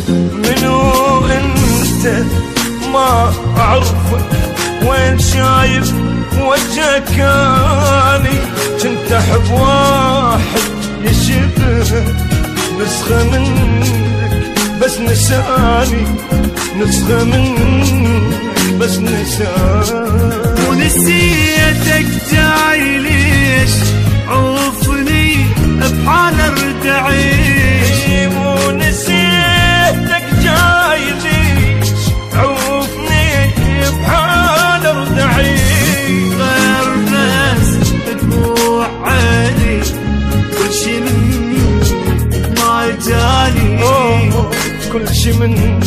منو انت ما اعرفك، وين شايف وجهك اني، كنت احب واحد يشبه نسخة منك بس نساني، نسخة منك بس نساني. ونسيتك جاي ليش عوفني بحال ارتعيش، ونسيتك جاي ليش عوفني بحال ارتعيش. غير ناس دموع عيني كل شي منك ما جاني، كل شي منك